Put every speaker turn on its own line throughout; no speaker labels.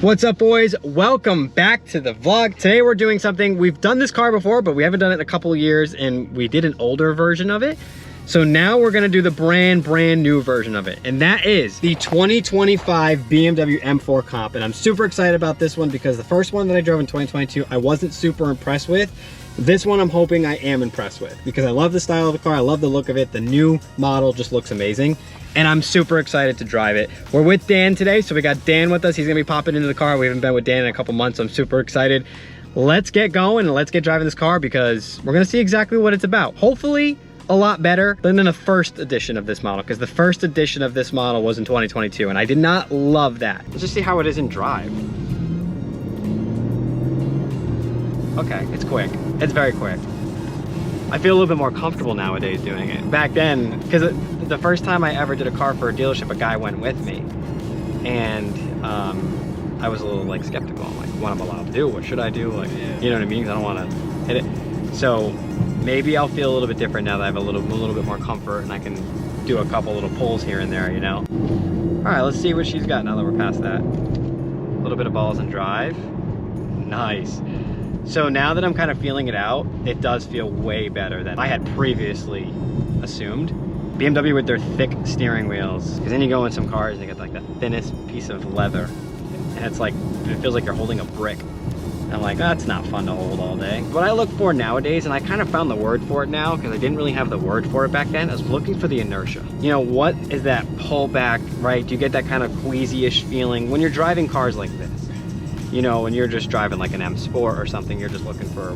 What's up, boys? Welcome back to the vlog. Today we're doing something, we've done this car before, but we haven't done it in a couple of years, and we did an older version of it. So now we're gonna do the brand new version of it, and that is the 2025 BMW M4 Comp. And I'm super excited about this one because the first one that I drove in 2022, I wasn't super impressed with. This one I'm hoping I am impressed with because I love the style of the car, I love the look of it. The new model just looks amazing, and I'm super excited to drive it. We're with Dan today, so we got Dan with us. He's gonna be popping into the car. We haven't been with Dan in a couple months, so I'm super excited. Let's get going and let's get driving this car because we're gonna see exactly what it's about. Hopefully a lot better than in the first edition of this model, because the first edition of this model was in 2022 and I did not love that. Let's just see how it is in drive. Okay, it's quick. It's very quick. I feel a little bit more comfortable nowadays doing it. Back then, because the first time I ever did a car for a dealership, a guy went with me, and I was a little like skeptical. I'm like, what am I allowed to do? What should I do? Like, you know what I mean? Because I don't want to hit it. So maybe I'll feel a little bit different now that I have a little bit more comfort and I can do a couple little pulls here and there, you know? All right, let's see what she's got now that we're past that. A little bit of balls and drive. Nice. So now that I'm kind of feeling it out, it does feel way better than I had previously assumed. BMW with their thick steering wheels, because then you go in some cars and they get like the thinnest piece of leather, and it's like, it feels like you're holding a brick. And I'm like, that's not fun to hold all day. What I look for nowadays, and I kind of found the word for it now, because I didn't really have the word for it back then, I was looking for the inertia. You know, what is that pullback, right? Do you get that kind of queasy-ish feeling when you're driving cars like this? You know, when you're just driving like an M Sport or something, you're just looking for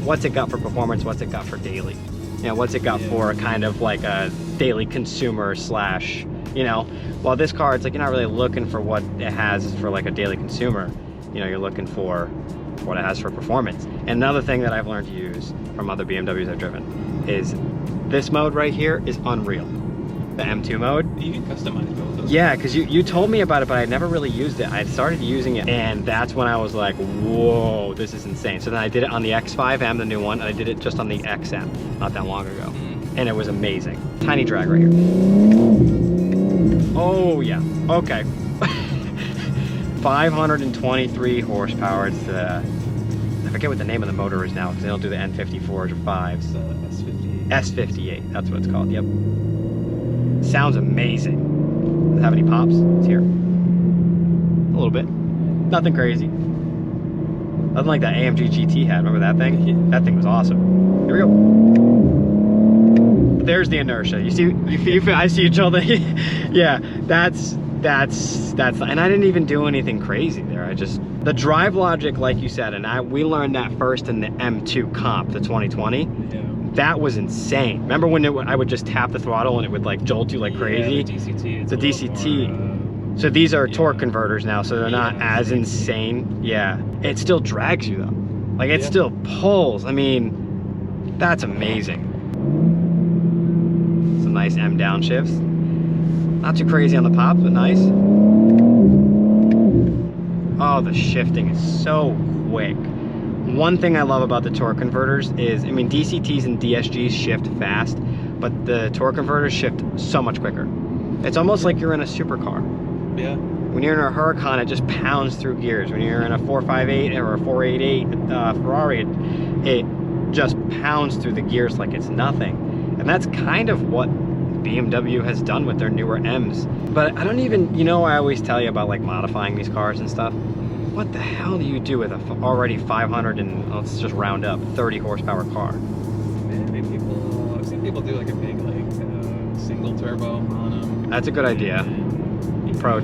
what's it got for performance, what's it got for daily. You know, what's it got for kind of like a daily consumer slash, you know. While this car, it's like you're not really looking for what it has for like a daily consumer. You know, you're looking for what it has for performance. And another thing that I've learned to use from other BMWs I've driven is this mode right here is unreal. The M2 mode. You can customize both of those. Yeah, because you told me about it, but I never really used it. I started using it, and that's when I was like, whoa, this is insane. So then I did it on the X5M, the new one, and I did it just on the XM not that long ago. And it was amazing. Tiny drag right here. Oh, yeah. Okay. 523 horsepower. It's the, I forget what the name of the motor is now, because they don't do the N54s or 5s. S58. S58, that's what it's called, yep. Sounds amazing. Does it have any pops? It's here. A little bit. Nothing crazy. Nothing like that AMG GT had. Remember that thing? That thing was awesome. Here we go. There's the inertia. You see, I see each other. Yeah, that's, and I didn't even do anything crazy there. I just, the drive logic, like you said, and we learned that first in the M2 Comp, the 2020. Yeah. That was insane. Remember when I would just tap the throttle and it would like jolt you like crazy? Yeah, the DCT. It's a DCT. More, so these are torque converters now, so they're not as insane. Yeah, it still drags you though. Like it still pulls. I mean, that's amazing. Some nice M downshifts. Not too crazy on the pops, but nice. Oh, the shifting is so quick. One thing I love about the torque converters is, I mean, DCTs and DSGs shift fast, but the torque converters shift so much quicker. It's almost like you're in a supercar. Yeah. When you're in a Huracan, it just pounds through gears. When you're in a 458 or a 488 Ferrari, it just pounds through the gears like it's nothing. And that's kind of what BMW has done with their newer M's. But I don't even, you know, I always tell you about like modifying these cars and stuff. What the hell do you do with a already 500 and let's just round up 30 horsepower car?
Maybe I've seen people do like a big like single turbo on them.
That's a good idea.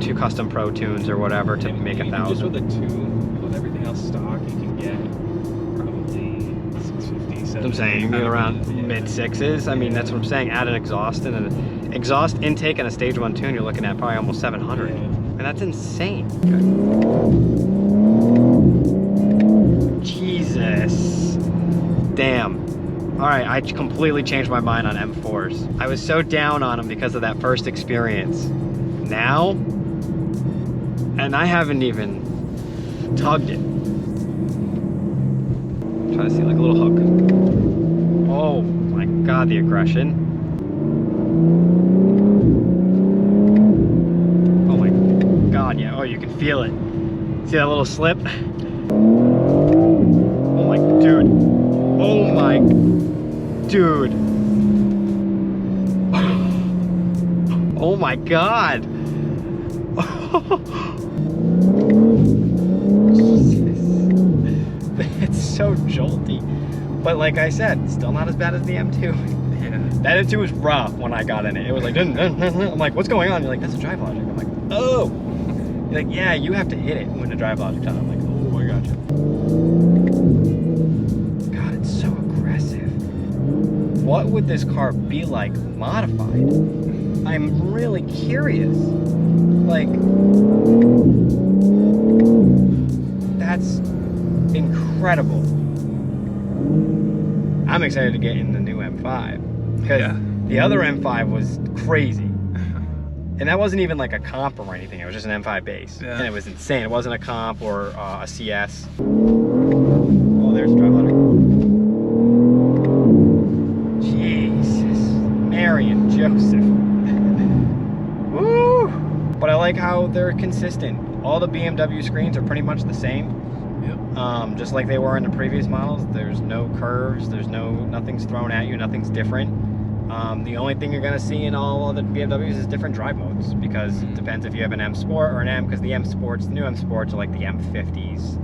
Two custom Pro tunes or whatever to make 1,000.
Just with a tune, with everything else stock, you can get probably 650, 750.
I'm saying you can go around mid sixes. I mean, that's what I'm saying. Add an exhaust and an exhaust intake and a stage 1 tune, you're looking at probably almost 700. Yeah. And that's insane. Okay. Jesus. Damn. All right, I completely changed my mind on M4s. I was so down on them because of that first experience. Now, and I haven't even tugged it. Try to see like a little hook. Oh my God, the aggression. Oh my God, yeah, oh, you can feel it. See that little slip? Oh my, dude. Oh my, dude. Oh my God. Jesus. It's so jolty. But like I said, still not as bad as the M2.
Yeah.
That M2 was rough when I got in it. It was like, dun, dun, dun, dun. I'm like, what's going on? You're like, that's a drive logic. I'm like, oh. You're like, yeah, you have to hit it when the drive logic's on. I'm like, oh, I gotcha. God, it's so aggressive. What would this car be like modified? I'm really curious. Like, that's incredible. I'm excited to get in the new M5 because the other M5 was crazy. And that wasn't even like a comp or anything. It was just an M5 base. Yeah. And it was insane. It wasn't a comp or a CS. Oh, there's the drive logic. Jesus. Mary and Joseph. Woo! But I like how they're consistent. All the BMW screens are pretty much the same. Yep. Just like they were in the previous models. There's no curves. There's nothing's thrown at you. Nothing's different. The only thing you're going to see in all of the BMWs is different drive modes, because it depends if you have an M Sport or an M, because the M Sports, the new M Sports are like the M50s,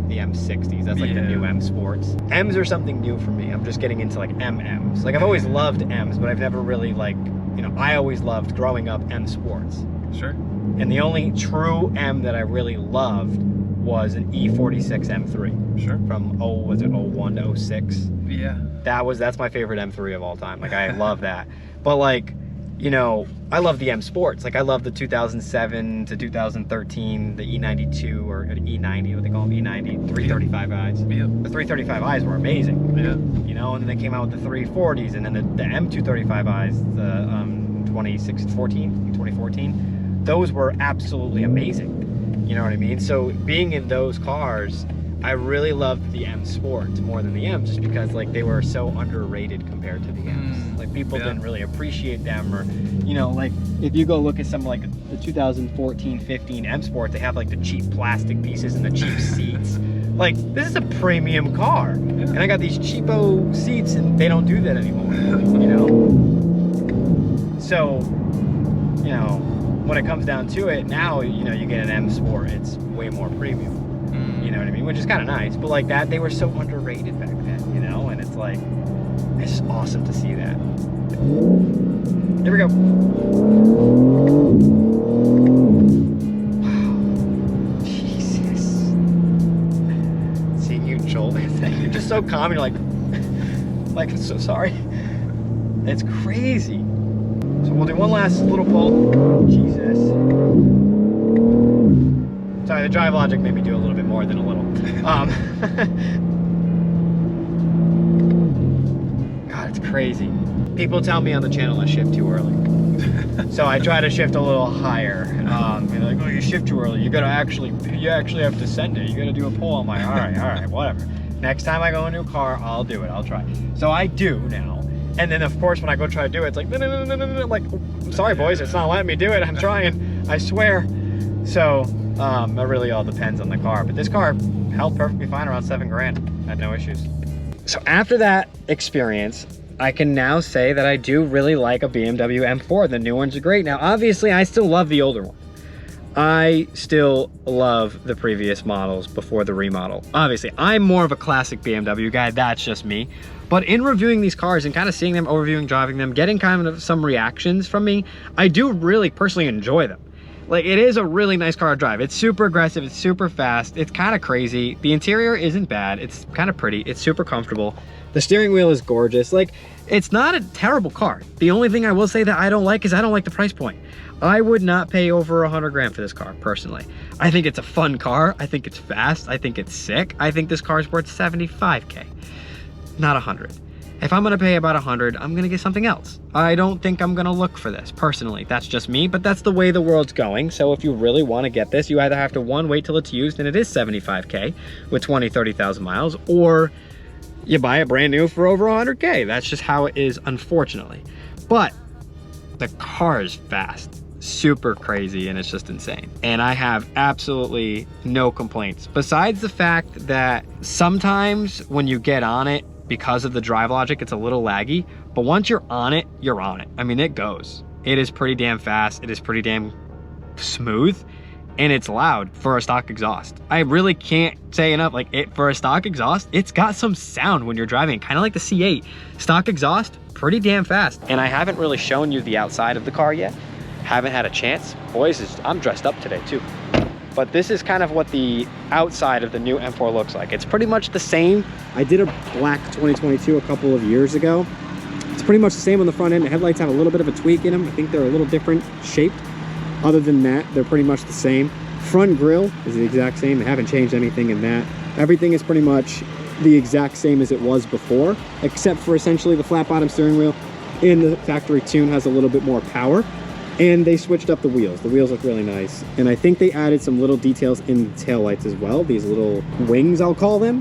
the M60s, that's like the new M Sports. M's are something new for me. I'm just getting into like MMs. Like I've always loved M's, but I've never really like, you know, I always loved growing up M Sports. Sure. And the only true M that I really loved was an E46 M3. Sure. From, was it 01 to 06? Yeah. That's my favorite M3 of all time. Like I love that. But like, you know, I love the M Sports. Like I love the 2007 to 2013, the E92 or E90, what they call them, E90, 335i's. Yeah. The 335i's were amazing. Yeah. You know, and then they came out with the 340s, and then the M235i's, the 2014, those were absolutely amazing. You know what I mean? So being in those cars, I really loved the M Sports more than the M's, just because like they were so underrated compared to the M's. Like people didn't really appreciate them, or you know, like if you go look at some like the 2014-15 M Sport, they have like the cheap plastic pieces and the cheap seats. Like this is a premium car, and I got these cheapo seats, and they don't do that anymore. You know, so you know when it comes down to it, now you know you get an M Sport, it's way more premium. You know what I mean? Which is kind of nice, but like that, they were so underrated back then, you know? And it's like, it's just awesome to see that. Here we go. Wow. Jesus. Seeing you jolt, you're just so calm, you're like, I'm so sorry. It's crazy. So we'll do one last little pull. Jesus. Sorry, the drive logic made me do a little bit more than a little. God, it's crazy. People tell me on the channel I shift too early. So I try to shift a little higher. They're like, oh, you shift too early. You actually have to send it. You gotta do a pull. I'm like, all right, whatever. Next time I go into a car, I'll do it. I'll try. So I do now. And then of course when I go try to do it, it's like, no. Like, sorry boys, it's not letting me do it. I'm trying, I swear. So it really all depends on the car, but this car held perfectly fine around $7,000. Had no issues. So after that experience, I can now say that I do really like a BMW M4. The new ones are great. Now, obviously, I still love the older one. I still love the previous models before the remodel. Obviously, I'm more of a classic BMW guy. That's just me. But in reviewing these cars and kind of seeing them, overviewing, driving them, getting kind of some reactions from me, I do really personally enjoy them. Like, it is a really nice car to drive. It's super aggressive, it's super fast, it's kind of crazy. The interior isn't bad, it's kind of pretty, it's super comfortable. The steering wheel is gorgeous. Like, it's not a terrible car. The only thing I will say that I don't like is I don't like the price point. I would not pay over $100,000 for this car, personally. I think it's a fun car, I think it's fast, I think it's sick. I think this car is worth $75K, not $100. If I'm gonna pay about $100, I'm gonna get something else. I don't think I'm gonna look for this, personally. That's just me, but that's the way the world's going. So if you really wanna get this, you either have to, one, wait till it's used and it is $75K with 20, 30,000 miles, or you buy it brand new for over $100K. That's just how it is, unfortunately. But the car is fast. super crazy and it's just insane. And I have absolutely no complaints. Besides the fact that sometimes when you get on it, because of the drive logic, it's a little laggy, but once you're on it, you're on it. I mean, it goes. It is pretty damn fast. It is pretty damn smooth, and it's loud for a stock exhaust. I really can't say enough, like for a stock exhaust, it's got some sound when you're driving, kind of like the C8. Stock exhaust, pretty damn fast. And I haven't really shown you the outside of the car yet. Haven't had a chance. Boys, I'm dressed up today too. But this is kind of what the outside of the new M4 looks like. It's pretty much the same. I did a black 2022 a couple of years ago. It's pretty much the same on the front end. The headlights have a little bit of a tweak in them. I think they're a little different shaped. Other than that, they're pretty much the same. Front grille is the exact same. I haven't changed anything in that. Everything is pretty much the exact same as it was before, except for essentially the flat bottom steering wheel. And the factory tune has a little bit more power. And they switched up the wheels. The wheels look really nice. And I think they added some little details in the taillights as well. These little wings, I'll call them,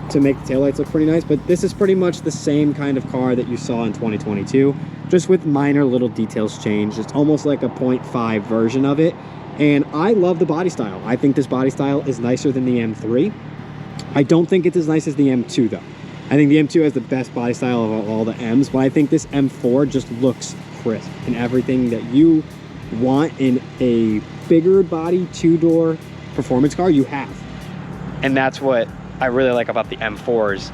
to make the taillights look pretty nice. But this is pretty much the same kind of car that you saw in 2022, just with minor little details changed. It's almost like a 0.5 version of it. And I love the body style. I think this body style is nicer than the M3. I don't think it's as nice as the M2 though. I think the M2 has the best body style of all the M's, but I think this M4 just looks crisp and everything that you want in a bigger body two-door performance car you have. And that's what I really like about the M4s,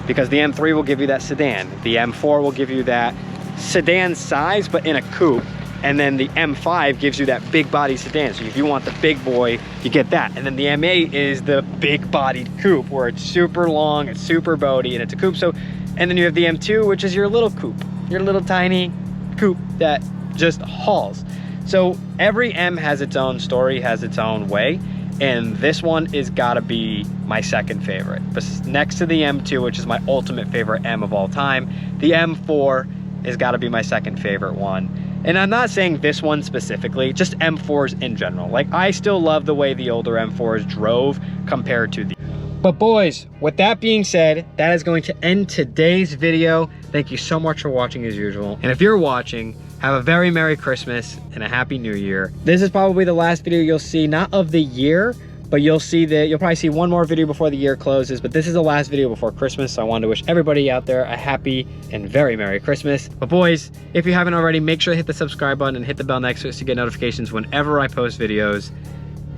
because the M3 will give you that sedan, the M4 will give you that sedan size but in a coupe, and then the M5 gives you that big body sedan. So if you want the big boy, you get that. And then the M8 is the big bodied coupe where it's super long, it's super boaty, and it's a coupe. So, and then you have the M2, which is your little coupe, your little tiny coupe that just hauls. So every M has its own story, has its own way, and this one is gotta be my second favorite. But next to the M2, which is my ultimate favorite M of all time, the M4 has gotta be my second favorite one. And I'm not saying this one specifically, just M4s in general. Like, I still love the way the older M4s drove compared to the... But boys, with that being said, that is going to end today's video. Thank you so much for watching as usual. And if you're watching, have a very Merry Christmas and a Happy New Year. This is probably the last video you'll see, not of the year, but you'll probably see one more video before the year closes, but this is the last video before Christmas, so I wanted to wish everybody out there a happy and very Merry Christmas. But boys, if you haven't already, make sure to hit the subscribe button and hit the bell next to it to get notifications whenever I post videos.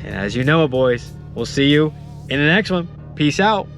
And as you know, boys, we'll see you in the next one. Peace out.